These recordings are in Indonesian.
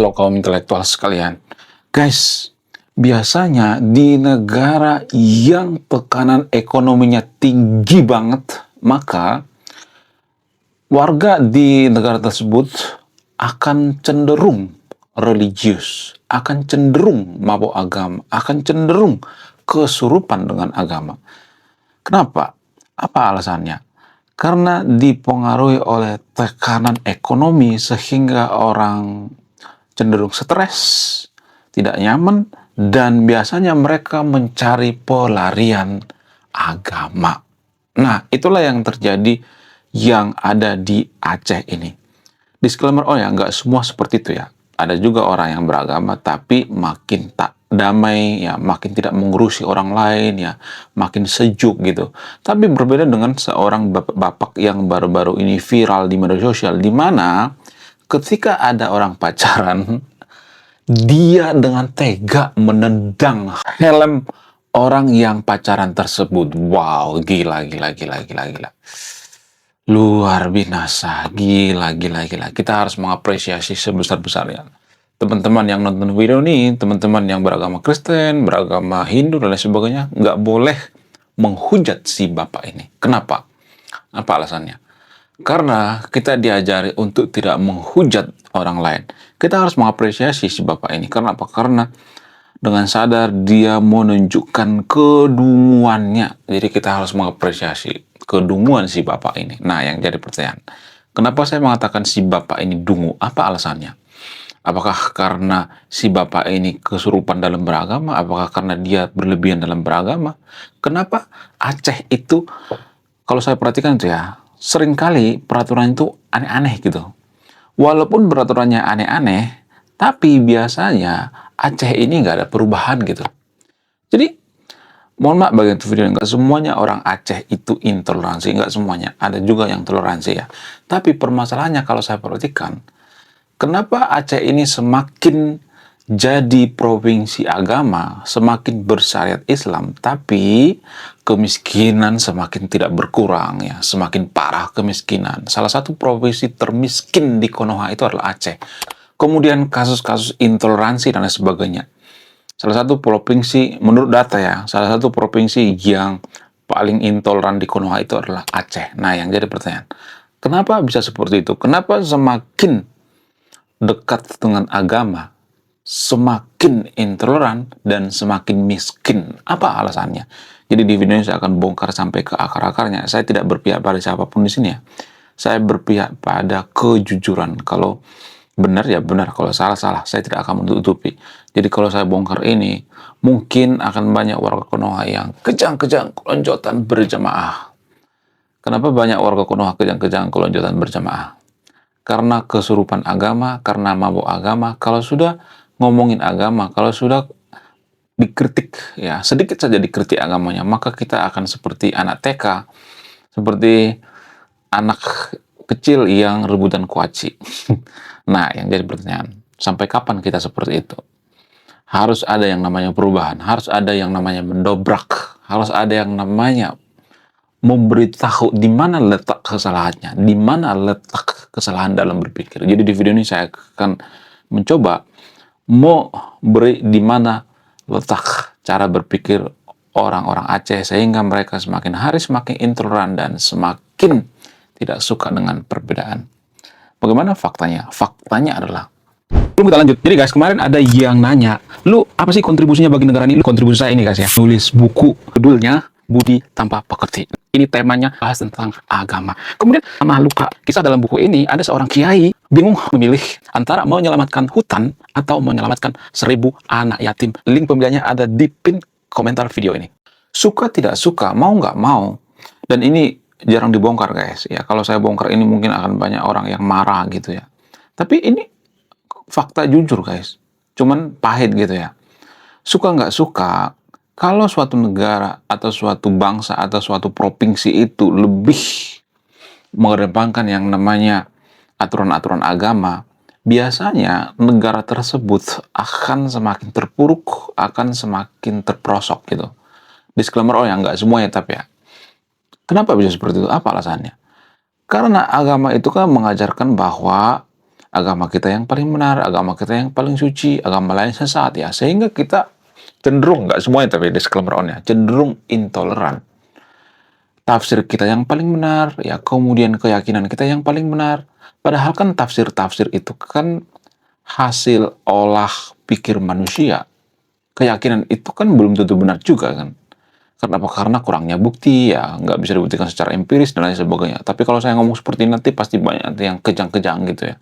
Halo kaum intelektual sekalian. Guys, biasanya di negara yang tekanan ekonominya tinggi banget, maka warga di negara tersebut akan cenderung religius, akan cenderung mabuk agama, akan cenderung kesurupan dengan agama. Kenapa? Apa alasannya? Karena dipengaruhi oleh tekanan ekonomi sehingga orang cenderung stres, tidak nyaman, dan biasanya mereka mencari pelarian agama. Nah, itulah yang terjadi yang ada di Aceh ini. Disclaimer, nggak semua seperti itu ya. Ada juga orang yang beragama tapi makin tak damai ya, makin tidak mengurusi orang lain ya, makin sejuk gitu. Tapi berbeda dengan seorang bapak yang baru-baru ini viral di media sosial, di mana ketika ada orang pacaran, dia dengan tega menendang helm orang yang pacaran tersebut. Wow, gila. Luar biasa, gila. Kita harus mengapresiasi sebesar-besarnya. Teman-teman yang nonton video ini, teman-teman yang beragama Kristen, beragama Hindu, dan lain sebagainya, nggak boleh menghujat si bapak ini. Kenapa? Apa alasannya? Karena kita diajari untuk tidak menghujat orang lain. Kita harus mengapresiasi si bapak ini. Karena apa? Karena dengan sadar dia menunjukkan kedunguannya. Jadi kita harus mengapresiasi kedunguan si bapak ini. Nah, yang jadi pertanyaan, kenapa saya mengatakan si bapak ini dungu? Apa alasannya? Apakah karena si bapak ini kesurupan dalam beragama? Apakah karena dia berlebihan dalam beragama? Kenapa Aceh itu, kalau saya perhatikan itu ya, seringkali peraturan itu aneh-aneh gitu. Walaupun peraturannya aneh-aneh, tapi biasanya Aceh ini nggak ada perubahan gitu. Jadi, mohon maaf bagi video, nggak semuanya orang Aceh itu intoleransi, nggak semuanya. Ada juga yang toleransi ya. Tapi permasalahannya kalau saya perhatikan, kenapa Aceh ini semakin jadi provinsi agama, semakin bersyariat Islam, tapi kemiskinan semakin tidak berkurang ya, semakin parah kemiskinan. Salah satu provinsi termiskin di Konoha itu adalah Aceh. Kemudian kasus-kasus intoleransi dan lain sebagainya. Salah satu provinsi, menurut data ya, salah satu provinsi yang paling intoleran di Konoha itu adalah Aceh. Nah, yang jadi pertanyaan, kenapa bisa seperti itu? Kenapa semakin dekat dengan agama, semakin intoleran dan semakin miskin? Apa alasannya? Jadi di video ini saya akan bongkar sampai ke akar-akarnya. Saya tidak berpihak pada siapapun di sini ya. Saya berpihak pada kejujuran. Kalau benar ya benar, kalau salah. Saya tidak akan menutupi. Jadi kalau saya bongkar ini, mungkin akan banyak warga Konoha yang kejang-kejang kelonjotan berjamaah. Kenapa banyak warga Konoha kejang-kejang kelonjotan berjamaah? Karena kesurupan agama, karena mabuk agama. Kalau sudah ngomongin agama, kalau sudah dikritik, ya sedikit saja dikritik agamanya, maka kita akan seperti anak TK, seperti anak kecil yang rebutan kuaci. Nah, yang jadi pertanyaan, sampai kapan kita seperti itu? Harus ada yang namanya perubahan, harus ada yang namanya mendobrak, harus ada yang namanya memberitahu di mana letak kesalahannya, di mana letak kesalahan dalam berpikir. Jadi di video ini saya akan mencoba mau beri di mana letak cara berpikir orang-orang Aceh sehingga mereka semakin hari semakin intoleran dan semakin tidak suka dengan perbedaan. Bagaimana faktanya? Faktanya adalah, belum kita lanjut. Jadi guys, kemarin ada yang nanya, lu apa sih kontribusinya bagi negara ini? Lu kontribusi saya ini guys ya, nulis buku, judulnya Budi Tanpa Pekerti. Ini temanya bahas tentang agama. Kemudian sama luka kisah dalam buku ini, ada seorang kiai bingung memilih antara menyelamatkan hutan atau menyelamatkan 1000 anak yatim. Link pembeliannya ada di pin komentar video ini. Suka tidak suka, mau nggak mau. Dan ini jarang dibongkar guys. Ya, kalau saya bongkar ini mungkin akan banyak orang yang marah gitu ya. Tapi ini fakta jujur guys. Cuman pahit gitu ya. Suka nggak suka, kalau suatu negara atau suatu bangsa atau suatu provinsi itu lebih mengedepankan yang namanya aturan-aturan agama, biasanya negara tersebut akan semakin terpuruk, akan semakin terperosok gitu. Disclaimer, ya nggak semuanya tapi ya. Kenapa bisa seperti itu? Apa alasannya? Karena agama itu kan mengajarkan bahwa agama kita yang paling benar, agama kita yang paling suci, agama lain sesat ya. Sehingga kita cenderung, nggak semuanya tapi disclaimer on ya, cenderung intoleran. Tafsir kita yang paling benar, ya kemudian keyakinan kita yang paling benar. Padahal kan tafsir-tafsir itu kan hasil olah pikir manusia. Keyakinan itu kan belum tentu benar juga kan. Kenapa? Karena kurangnya bukti ya, nggak bisa dibuktikan secara empiris dan lain sebagainya. Tapi kalau saya ngomong seperti ini nanti pasti banyak nanti yang kejang-kejang gitu ya.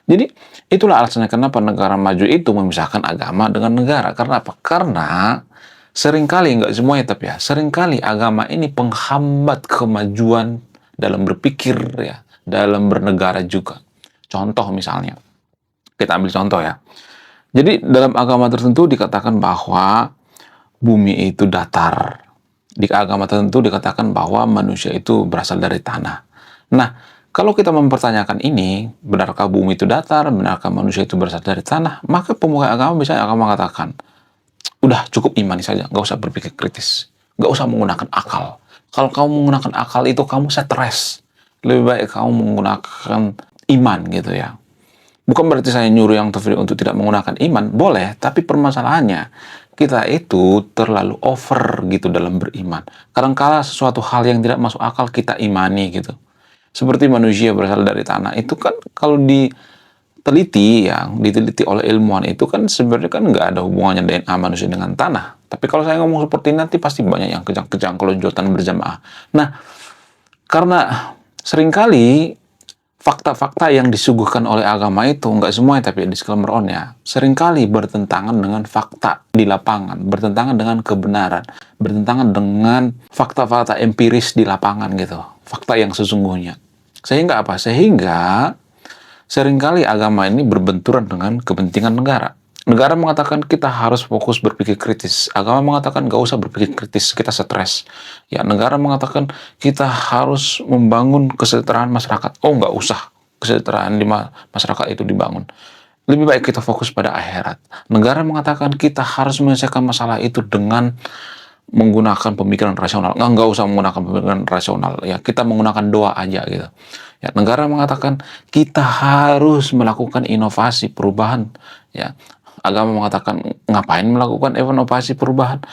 Jadi itulah alasannya kenapa negara maju itu memisahkan agama dengan negara. Karena apa? Karena seringkali, nggak semuanya tapi ya, seringkali agama ini penghambat kemajuan dalam berpikir ya, dalam bernegara juga. Contoh misalnya, kita ambil contoh ya. Jadi dalam agama tertentu dikatakan bahwa bumi itu datar. Di agama tertentu dikatakan bahwa manusia itu berasal dari tanah. Nah, kalau kita mempertanyakan ini, benarkah bumi itu datar, benarkah manusia itu berasal dari tanah, maka pemuka agama bisa agama mengatakan, udah cukup imani saja, nggak usah berpikir kritis, nggak usah menggunakan akal. Kalau kamu menggunakan akal itu kamu stres. Lebih baik kamu menggunakan iman gitu ya. Bukan berarti saya nyuruh yang Tafsir untuk tidak menggunakan iman, boleh, tapi permasalahannya kita itu terlalu over gitu dalam beriman. Kadangkala sesuatu hal yang tidak masuk akal kita imani gitu. Seperti manusia berasal dari tanah, itu kan kalau diteliti yang diteliti oleh ilmuwan itu kan sebenarnya kan nggak ada hubungannya DNA manusia dengan tanah. Tapi kalau saya ngomong seperti ini nanti pasti banyak yang kejang-kejang kalau jotan berjamaah. Nah, karena seringkali fakta-fakta yang disuguhkan oleh agama itu nggak semuanya tapi disclaimer on ya, seringkali bertentangan dengan fakta di lapangan, bertentangan dengan kebenaran, bertentangan dengan fakta-fakta empiris di lapangan gitu, fakta yang sesungguhnya. Sehingga apa? Sehingga seringkali agama ini berbenturan dengan kepentingan negara. Negara mengatakan kita harus fokus berpikir kritis. Agama mengatakan nggak usah berpikir kritis, kita stres. Ya, negara mengatakan kita harus membangun kesejahteraan masyarakat. Oh, nggak usah kesejahteraan di masyarakat itu dibangun. Lebih baik kita fokus pada akhirat. Negara mengatakan kita harus menyelesaikan masalah itu dengan menggunakan pemikiran rasional. Nggak usah menggunakan pemikiran rasional. Ya, kita menggunakan doa aja gitu. Ya, negara mengatakan kita harus melakukan inovasi perubahan. Ya, agama mengatakan ngapain melakukan inovasi perubahan?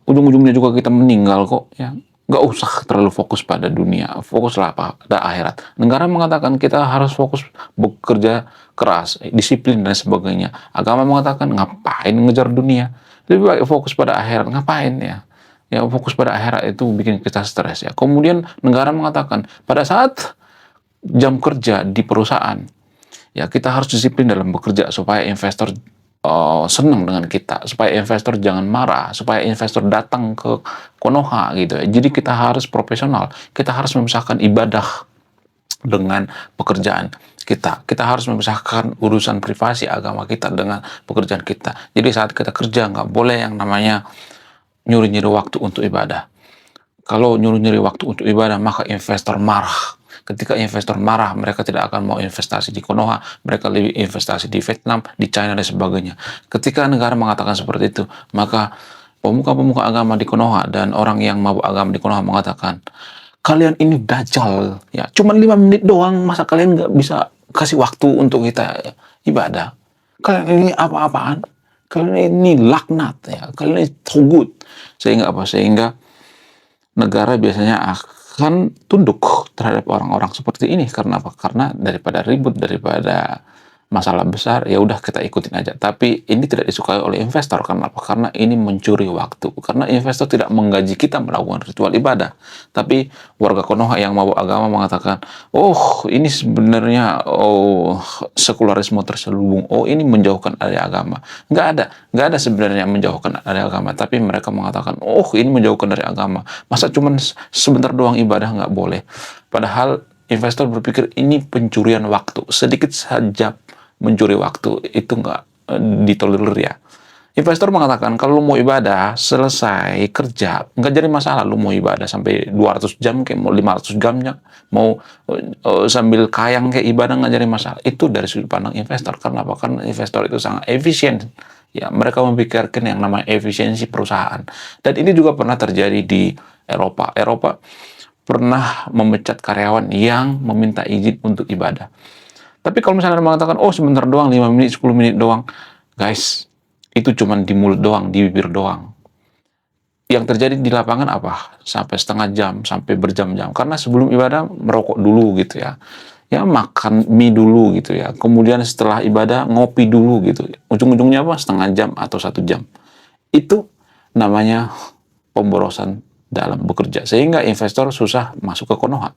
Ujung-ujungnya juga kita meninggal kok. Ya, nggak usah terlalu fokus pada dunia, fokuslah pada akhirat. Negara mengatakan kita harus fokus bekerja keras, disiplin dan sebagainya. Agama mengatakan ngapain ngejar dunia? Lebih baik fokus pada akhirat. Ngapain ya? Ya, fokus pada akhirat itu bikin kita stres ya. Kemudian negara mengatakan pada saat jam kerja di perusahaan, ya kita harus disiplin dalam bekerja supaya investor senang dengan kita, supaya investor jangan marah, supaya investor datang ke Konoha gitu ya. Jadi kita harus profesional, kita harus memisahkan ibadah dengan pekerjaan kita. Kita harus memisahkan urusan privasi agama kita dengan pekerjaan kita. Jadi saat kita kerja nggak boleh yang namanya nyuri-nyuri waktu untuk ibadah. Kalau nyuri-nyuri waktu untuk ibadah, maka investor marah. Ketika investor marah, mereka tidak akan mau investasi di Konoha, mereka lebih investasi di Vietnam, di China, dan sebagainya. Ketika negara mengatakan seperti itu, maka pemuka-pemuka agama di Konoha dan orang yang mabuk agama di Konoha mengatakan, kalian ini dajjal, ya, cuma 5 menit doang, masa kalian nggak bisa kasih waktu untuk kita ibadah? Kalian ini apa-apaan? Kalian ini laknat, ya, kalian ini togut. Sehingga apa? Sehingga negara biasanya akan tunduk terhadap orang-orang seperti ini. Karena apa? Karena daripada ribut, daripada masalah besar, ya udah kita ikutin aja. Tapi ini tidak disukai oleh investor. Karena apa? Karena ini mencuri waktu. Karena investor tidak menggaji kita melakukan ritual ibadah. Tapi warga Konoha yang mabuk agama mengatakan, oh ini sebenarnya sekularisme terselubung. Oh ini menjauhkan dari agama. Nggak ada sebenarnya menjauhkan dari agama. Tapi mereka mengatakan, oh ini menjauhkan dari agama. Masa cuman sebentar doang ibadah nggak boleh? Padahal investor berpikir ini pencurian waktu. Sedikit saja mencuri waktu itu nggak ditolerir ya. Investor mengatakan kalau lu mau ibadah selesai kerja nggak jadi masalah, lu mau ibadah sampai 200 jam kayak mau 500 jamnya mau sambil kayang kayak ibadah nggak jadi masalah. Itu dari sudut pandang investor. Karena apa? Karena investor itu sangat efisien. Ya, mereka memikirkan yang namanya efisiensi perusahaan. Dan ini juga pernah terjadi di Eropa. Eropa pernah memecat karyawan yang meminta izin untuk ibadah. Tapi kalau misalnya Anda mengatakan, oh sebentar doang, 5 menit, 10 menit doang, guys, itu cuman di mulut doang, di bibir doang. Yang terjadi di lapangan apa? Sampai setengah jam, sampai berjam-jam. Karena sebelum ibadah merokok dulu gitu ya. Ya makan mie dulu gitu ya. Kemudian setelah ibadah ngopi dulu gitu. Ujung-ujungnya apa? Setengah jam atau 1 jam. Itu namanya pemborosan dalam bekerja. Sehingga investor susah masuk ke Konoha.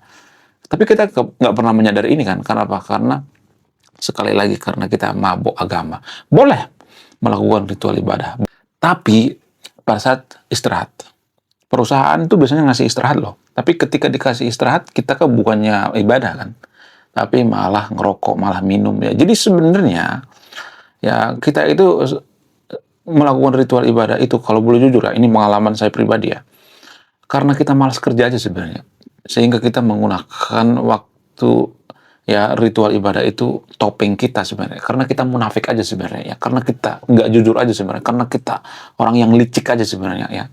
Tapi kita nggak pernah menyadari ini kan. Kenapa? Karena sekali lagi karena kita mabuk agama. Boleh melakukan ritual ibadah. Tapi pada saat istirahat. Perusahaan itu biasanya ngasih istirahat loh. Tapi ketika dikasih istirahat, kita kan bukannya ibadah kan. Tapi malah ngerokok, malah minum ya. Jadi sebenarnya ya kita itu melakukan ritual ibadah itu kalau boleh jujur ya, ini pengalaman saya pribadi ya. Karena kita malas kerja aja sebenarnya. Sehingga kita menggunakan waktu ya ritual ibadah itu topeng kita sebenarnya. Karena kita munafik aja sebenarnya ya. Karena kita nggak jujur aja sebenarnya. Karena kita orang yang licik aja sebenarnya ya.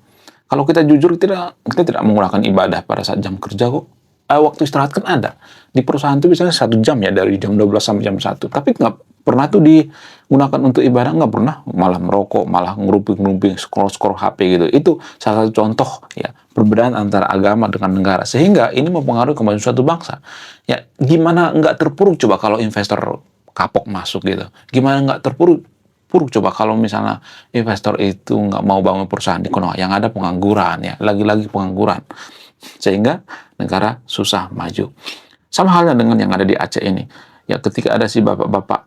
Kalau kita jujur kita tidak menggunakan ibadah pada saat jam kerja kok. Waktu istirahat kan ada. Di perusahaan itu biasanya 1 jam ya, dari jam 12 sampai jam 1. Tapi nggak pernah tuh digunakan untuk ibadah, nggak pernah. Malah merokok, malah ngeruping-ngeruping, scroll-scroll HP gitu. Itu salah satu contoh ya, perbedaan antara agama dengan negara. Sehingga ini mempengaruhi kemajuan suatu bangsa. Ya, gimana nggak terpuruk coba kalau investor kapok masuk gitu. Gimana nggak terpuruk coba kalau misalnya investor itu nggak mau bangun perusahaan di Konoha, yang ada pengangguran ya, lagi-lagi pengangguran, sehingga negara susah maju. Sama halnya dengan yang ada di Aceh ini, ya ketika ada si bapak-bapak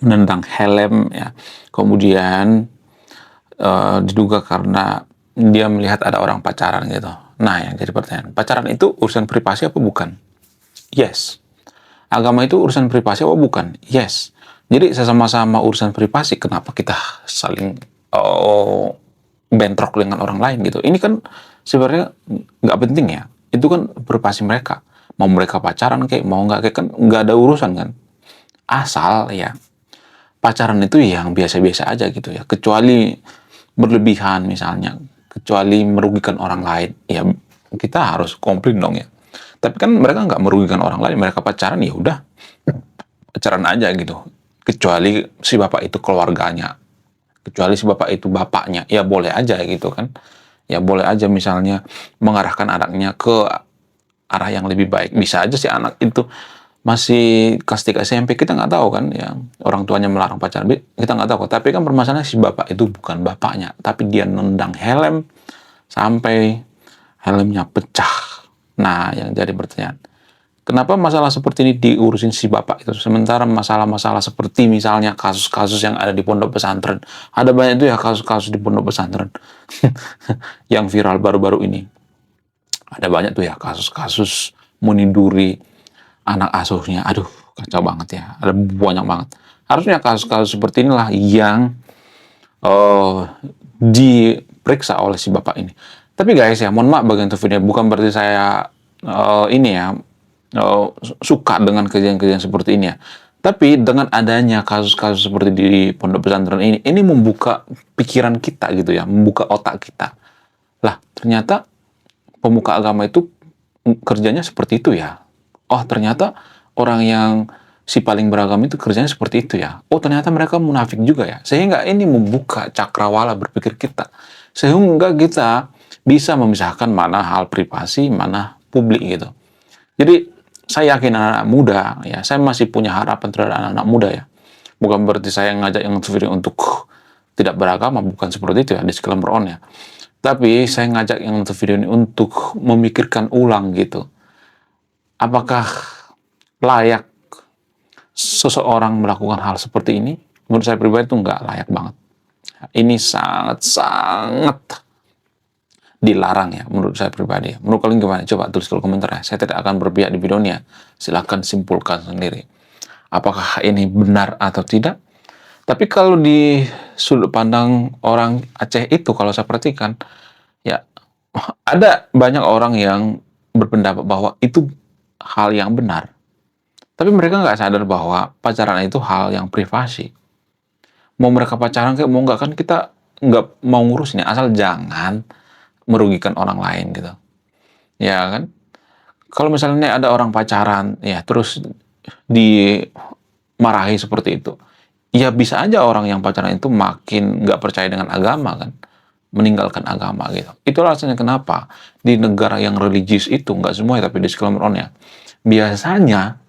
menendang helm ya, kemudian diduga karena dia melihat ada orang pacaran gitu. Nah, yang jadi pertanyaan, pacaran itu urusan privasi apa bukan? Yes. Agama itu urusan privasi apa bukan? Yes. Jadi sama-sama urusan privasi, kenapa kita saling bentrok dengan orang lain gitu? Ini kan sebenarnya nggak penting ya. Itu kan privasi mereka. Mau mereka pacaran kayak, mau nggak kayak kan nggak ada urusan kan. Asal ya pacaran itu yang biasa-biasa aja gitu ya. Kecuali berlebihan misalnya, kecuali merugikan orang lain, ya kita harus komplain dong ya. Tapi kan mereka nggak merugikan orang lain, mereka pacaran ya udah pacaran aja gitu. Kecuali si bapak itu keluarganya, kecuali si bapak itu bapaknya, ya boleh aja gitu kan. Ya boleh aja misalnya mengarahkan anaknya ke arah yang lebih baik. Bisa aja si anak itu masih kelas 3 SMP, kita nggak tahu kan ya, orang tuanya melarang pacaran, kita nggak tahu. Tapi kan permasalahannya si bapak itu bukan bapaknya, tapi dia nendang helm sampai helmnya pecah. Nah, yang jadi pertanyaan, kenapa masalah seperti ini diurusin si bapak itu, sementara masalah-masalah seperti misalnya kasus-kasus yang ada di pondok pesantren, ada banyak tuh ya kasus-kasus di pondok pesantren yang viral baru-baru ini. Ada banyak tuh ya kasus-kasus meniduri anak asuhnya. Aduh, kacau banget ya. Ada banyak banget. Harusnya kasus-kasus seperti inilah yang diperiksa oleh si bapak ini. Tapi guys ya, mohon maaf bagian video, bukan berarti saya ini ya suka dengan kejadian-kejadian seperti ini ya. Tapi dengan adanya kasus-kasus seperti di pondok pesantren ini membuka pikiran kita gitu ya, membuka otak kita. Lah, ternyata pemuka agama itu kerjanya seperti itu ya. Oh, ternyata orang yang si paling beragama itu kerjanya seperti itu ya. Oh, ternyata mereka munafik juga ya. Sehingga ini membuka cakrawala berpikir kita. Sehingga kita bisa memisahkan mana hal privasi, mana publik gitu. Jadi, saya yakin anak-anak muda, ya, saya masih punya harapan terhadap anak-anak muda ya. Bukan berarti saya ngajak yang video untuk tidak beragama, bukan seperti itu ya, disclaimer on ya. Tapi saya ngajak yang video ini untuk memikirkan ulang gitu. Apakah layak seseorang melakukan hal seperti ini? Menurut saya pribadi itu nggak layak banget. Ini sangat-sangat dilarang ya, menurut saya pribadi. Menurut kalian gimana? Coba tulis di komentar ya. Saya tidak akan berpihak di videonya. Silahkan simpulkan sendiri. Apakah ini benar atau tidak? Tapi kalau di sudut pandang orang Aceh itu, kalau saya perhatikan, ya ada banyak orang yang berpendapat bahwa itu hal yang benar. Tapi mereka nggak sadar bahwa pacaran itu hal yang privasi. Mau mereka pacaran kayak mau nggak, kan kita nggak mau ngurusnya, asal jangan merugikan orang lain gitu. Ya kan? Kalau misalnya ada orang pacaran, ya terus dimarahi seperti itu. Ya bisa aja orang yang pacaran itu makin nggak percaya dengan agama kan, meninggalkan agama gitu. Itulah alasannya kenapa di negara yang religius itu, nggak semua ya, tapi disclaimer on ya, biasanya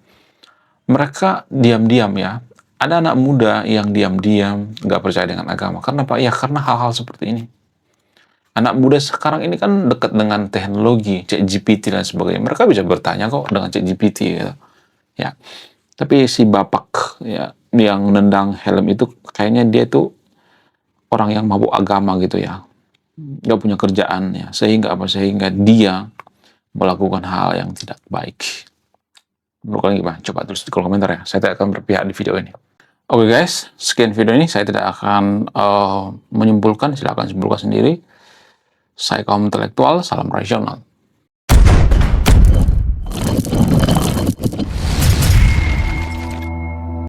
mereka diam-diam ya, ada anak muda yang diam-diam nggak percaya dengan agama. Karena apa? Ya karena hal-hal seperti ini. Anak muda sekarang ini kan dekat dengan teknologi, ChatGPT dan sebagainya. Mereka bisa bertanya kok dengan ChatGPT gitu. Ya, tapi si bapak ya yang nendang helm itu kayaknya dia tuh orang yang mabuk agama gitu ya. Nggak punya kerjaan ya. Sehingga apa? Sehingga dia melakukan hal yang tidak baik. Menurut kalian gimana? Coba tulis di kolom komentar ya. Saya tidak akan berpihak di video ini. Oke guys, sekian video ini. Saya tidak akan menyimpulkan. Silahkan simpulkan sendiri. Saya kaum intelektual, salam rasional.